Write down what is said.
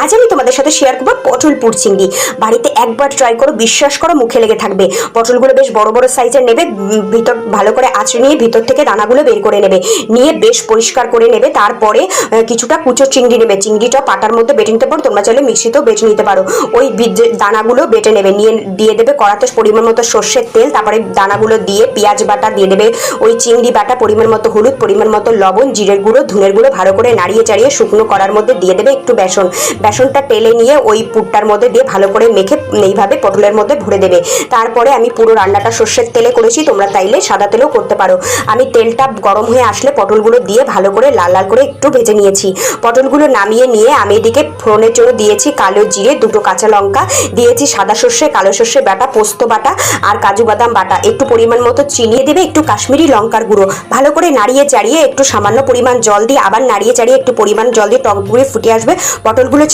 আজ আমি তোমাদের সাথে শেয়ার করবো পটল পুর চিংড়ি। বাড়িতে একবার ট্রাই করো, বিশ্বাস করো মুখে লেগে থাকবে। পটলগুলো বেশ বড় বড় সাইজের নেবে, ভিতর ভালো করে আঁচড়ে নিয়ে ভিতর থেকে দানাগুলো বের করে নেবে, নিয়ে বেশ পরিষ্কার করে নেবে। তারপরে কিছুটা কুচো চিংড়ি নেবে, চিংড়িটা পাটার মধ্যে বেটে নিতে পারো, তোমরা চাইলে মিক্সিতেও বেটে নিতে পারো। ওই দানাগুলো বেটে নেবে, নিয়ে দিয়ে দেবে কড়াতে পরিমাণ মতো সর্ষের তেল, তারপরে দানাগুলো দিয়ে পেঁয়াজ বাটা দিয়ে দেবে, ওই চিংড়ি বাটা, পরিমাণ মতো হলুদ, পরিমাণ মতো লবণ, জিরের গুঁড়ো, ধনের গুঁড়ো, ভালো করে নাড়িয়ে চাড়িয়ে শুকনো করার মধ্যে দিয়ে দেবে একটু বেসন। বেসনটা টেলে নিয়ে ওই পুরটার মধ্যে দিয়ে ভালো করে মেখে এইভাবে পটলের মধ্যে ভরে দেবে। তারপরে আমি পুরো রান্নাটা সর্ষের তেলে করেছি, তোমরা চাইলে সাদা তেলেও করতে পারো। আমি তেলটা গরম হয়ে আসলে পটলগুলো দিয়ে ভালো করে লাল লাল করে একটু ভেজে নিয়েছি। পটলগুলো নামিয়ে নিয়ে আমি এদিকে ফোড়নের জন্য দিয়েছি কালো জিরে, দুটো কাঁচা লঙ্কা, দিয়েছি সাদা সর্ষে, কালো সর্ষে বাটা, পোস্ত বাটা আর কাজু বাদাম বাটা, একটু পরিমাণ মতো চিনি দেবে, একটু কাশ্মীরি লঙ্কার গুঁড়ো, ভালো করে নাড়িয়ে চাড়িয়ে একটু সামান্য পরিমাণ জল দিয়ে আবার নাড়িয়ে চাড়িয়ে একটু পরিমাণ জল দিয়ে টক গুঁড়ে ফুটে আসবে। পটলগুলো